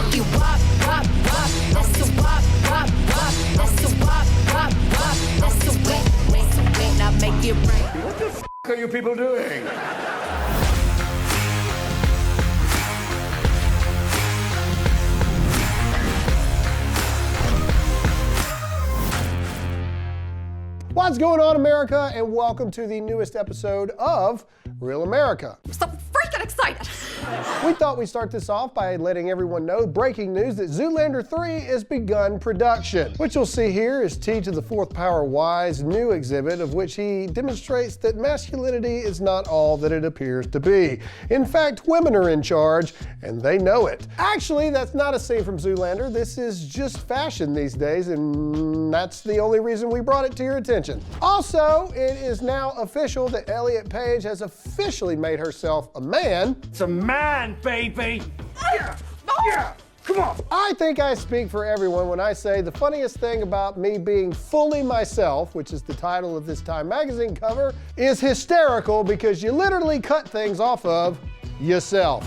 funky wop, wop, wop. That's the wop, wop, wop. That's the wop, wop, wop. That's the wet, now make it rain. What the f*** are you people doing? What's going on, America, and welcome to the newest episode of Real America. I'm so freaking excited. We thought we'd start this off by letting everyone know breaking news that Zoolander 3 has begun production. What you'll see here is T to the Fourth Power Y's new exhibit, of which he demonstrates that masculinity is not all that it appears to be. In fact, women are in charge, and they know it. Actually, that's not a scene from Zoolander. This is just fashion these days, and that's the only reason we brought it to your attention. Also, it is now official that Elliot Page has officially made herself a man. It's a man, baby. Yeah, yeah, come on. I think I speak for everyone when I say the funniest thing about me being fully myself, which is the title of this Time magazine cover, is hysterical because you literally cut things off of yourself.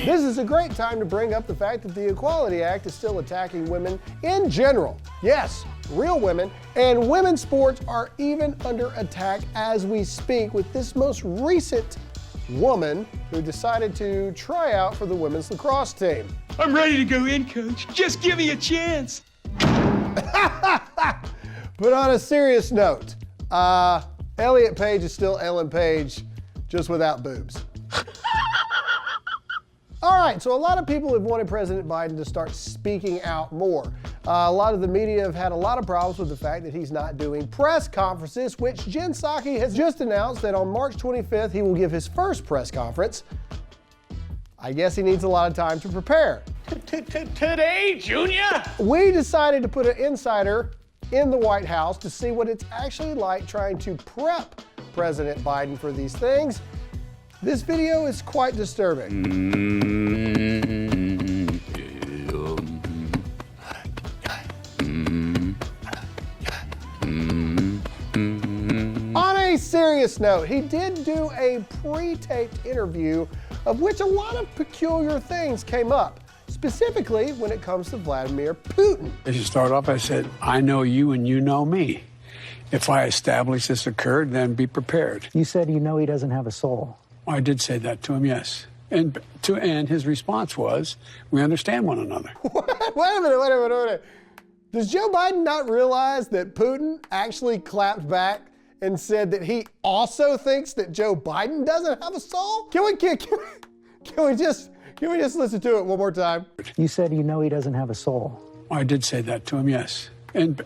This is a great time to bring up the fact that the Equality Act is still attacking women in general. Yes, real women, and women's sports are even under attack as we speak, with this most recent woman who decided to try out for the women's lacrosse team. I'm ready to go in, coach. Just give me a chance. But on a serious note, Elliot Page is still Ellen Page, just without boobs. All right, so a lot of people have wanted President Biden to start speaking out more. A lot of the media have had a lot of problems with the fact that he's not doing press conferences, which Jen Psaki has just announced that on March 25th, he will give his first press conference. I guess he needs a lot of time to prepare. Today, Junior? We decided to put an insider in the White House to see what it's actually like trying to prep President Biden for these things. This video is quite disturbing. On a serious note, he did do a pre-taped interview of which a lot of peculiar things came up, specifically when it comes to Vladimir Putin. As you start off, I said, I know you and you know me. If I establish this occurred, then be prepared. You said you know he doesn't have a soul. I did say that to him, yes. And his response was, we understand one another. Wait a minute. Does Joe Biden not realize that Putin actually clapped back and said that he also thinks that Joe Biden doesn't have a soul? Can we just listen to it one more time? You said you know he doesn't have a soul. I did say that to him, yes. And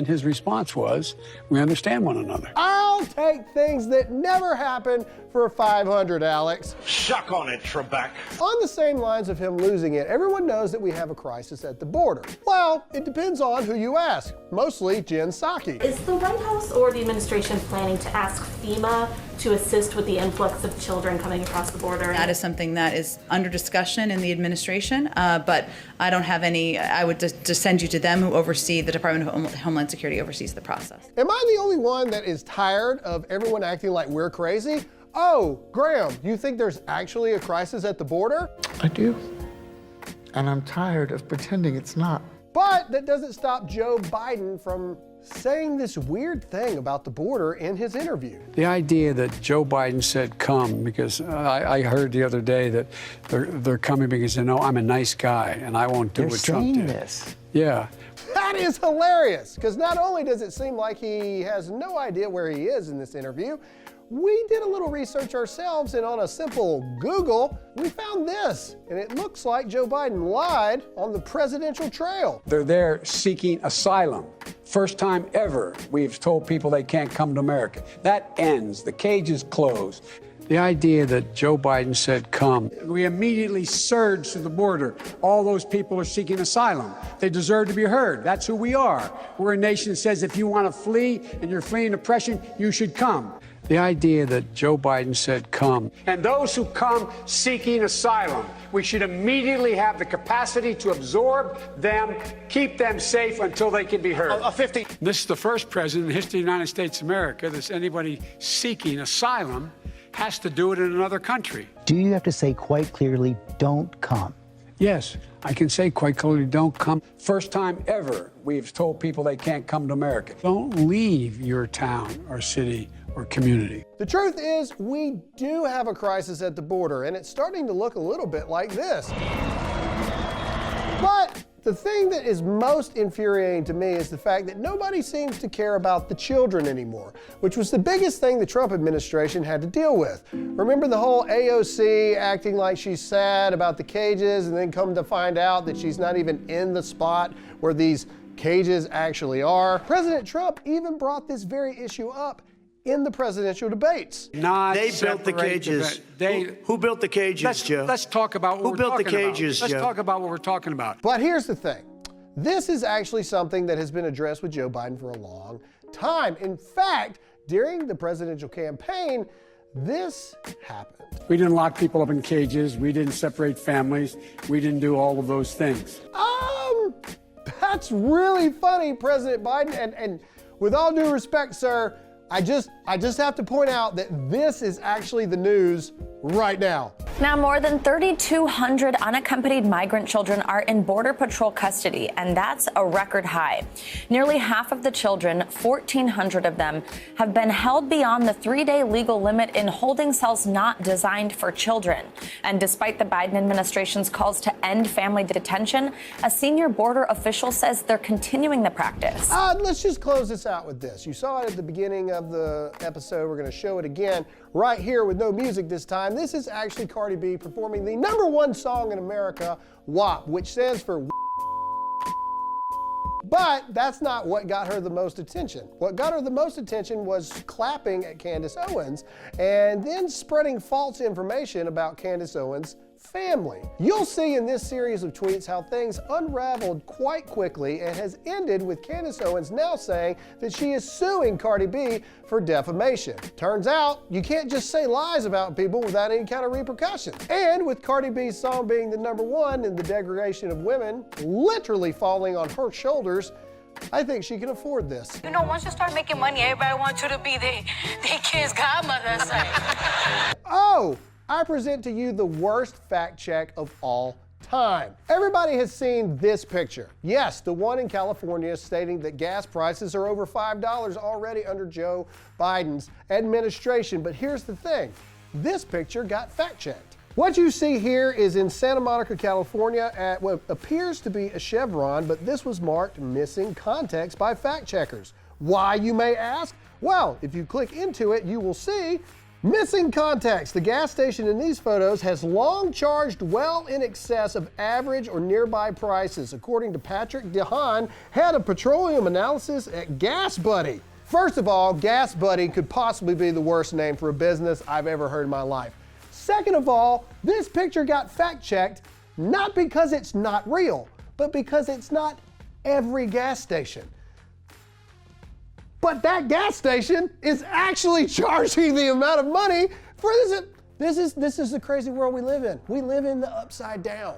his response was, we understand one another. I'll take things that never happened for 500, Alex. Suck on it, Trebek. On the same lines of him losing it, everyone knows that we have a crisis at the border. Well, it depends on who you ask. Mostly Jen Psaki. Is the White House or the administration planning to ask FEMA to assist with the influx of children coming across the border? That is something that is under discussion in the administration, but I don't have any. I would just send you to them, who oversee the Department of Homeland Security, oversees the process. Am I the only one that is tired of everyone acting like we're crazy? Oh, Graham, you think there's actually a crisis at the border? I do. And I'm tired of pretending it's not. But that doesn't stop Joe Biden from saying this weird thing about the border in his interview. The idea that Joe Biden said come, because I heard the other day that they're coming because they know I'm a nice guy and I won't do what Trump did. This. Yeah. That is hilarious, because not only does it seem like he has no idea where he is in this interview, we did a little research ourselves, and on a simple Google, we found this, and it looks like Joe Biden lied on the presidential trail. They're there seeking asylum. First time ever we've told people they can't come to America. That ends. The cage is closed. The idea that Joe Biden said come, we immediately surged to the border. All those people are seeking asylum. They deserve to be heard. That's who we are. We're a nation that says if you want to flee and you're fleeing oppression, you should come. The idea that Joe Biden said come. And those who come seeking asylum, we should immediately have the capacity to absorb them, keep them safe until they can be heard. This is the first president in the history of the United States of America that's anybody seeking asylum has to do it in another country. Do you have to say quite clearly, don't come? Yes, I can say quite clearly, don't come. First time ever we've told people they can't come to America. Don't leave your town or city or community. The truth is, we do have a crisis at the border, and it's starting to look a little bit like this. But the thing that is most infuriating to me is the fact that nobody seems to care about the children anymore, which was the biggest thing the Trump administration had to deal with. Remember the whole AOC acting like she's sad about the cages and then come to find out that she's not even in the spot where these cages actually are? President Trump even brought this very issue up in the presidential debates. They built the cages. Who built the cages, Joe? Let's talk about what Who built the cages, Let's Joe? talk about what we're talking about. But here's the thing. This is actually something that has been addressed with Joe Biden for a long time. In fact, during the presidential campaign, this happened. We didn't lock people up in cages. We didn't separate families. We didn't do all of those things. That's really funny, President Biden. And with all due respect, sir, I just have to point out that this is actually the news right now. Now, more than 3,200 unaccompanied migrant children are in Border Patrol custody, and that's a record high. Nearly half of the children, 1,400 of them, have been held beyond the 3-day legal limit in holding cells not designed for children. And despite the Biden administration's calls to end family detention, a senior border official says they're continuing the practice. Let's just close this out with this. You saw it at the beginning of the episode. We're going to show it again right here with no music this time. This is actually Cardi B performing the #1 song in America, WAP, which stands for But that's not what got her the most attention. What got her the most attention was clapping at Candace Owens and then spreading false information about Candace Owens' family. You'll see in this series of tweets how things unraveled quite quickly and has ended with Candace Owens now saying that she is suing Cardi B for defamation. Turns out, you can't just say lies about people without any kind of repercussion. And with Cardi B's song being the #1 and the degradation of women literally falling on her shoulders, I think she can afford this. You know, once you start making money, everybody wants you to be their kid's godmother. Oh, I present to you the worst fact check of all time. Everybody has seen this picture. Yes, the one in California stating that gas prices are over $5 already under Joe Biden's administration. But here's the thing. This picture got fact checked. What you see here is in Santa Monica, California at what appears to be a Chevron, but this was marked missing context by fact checkers. Why, you may ask? Well, if you click into it, you will see missing context. The gas station in these photos has long charged well in excess of average or nearby prices, according to Patrick DeHaan, head of petroleum analysis at Gas Buddy. First of all, Gas Buddy could possibly be the worst name for a business I've ever heard in my life. Second of all, this picture got fact checked not because it's not real, but because it's not every gas station. But that gas station is actually charging the amount of money for this. This is the crazy world we live in. We live in the upside down.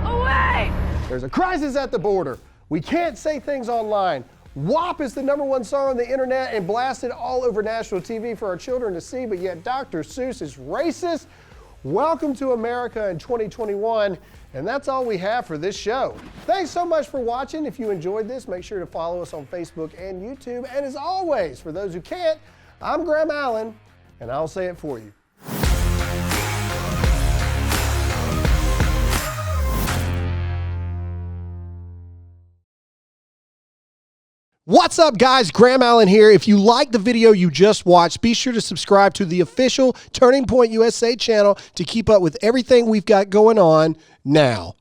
Away! There's a crisis at the border. We can't say things online. WAP is the #1 song on the internet and blasted all over national TV for our children to see, but yet Dr. Seuss is racist. Welcome to America in 2021. And that's all we have for this show. Thanks so much for watching. If you enjoyed this, make sure to follow us on Facebook and YouTube. And as always, for those who can't, I'm Graham Allen, and I'll say it for you. What's up, guys? Graham Allen here. If you liked the video you just watched, be sure to subscribe to the official Turning Point USA channel to keep up with everything we've got going on now.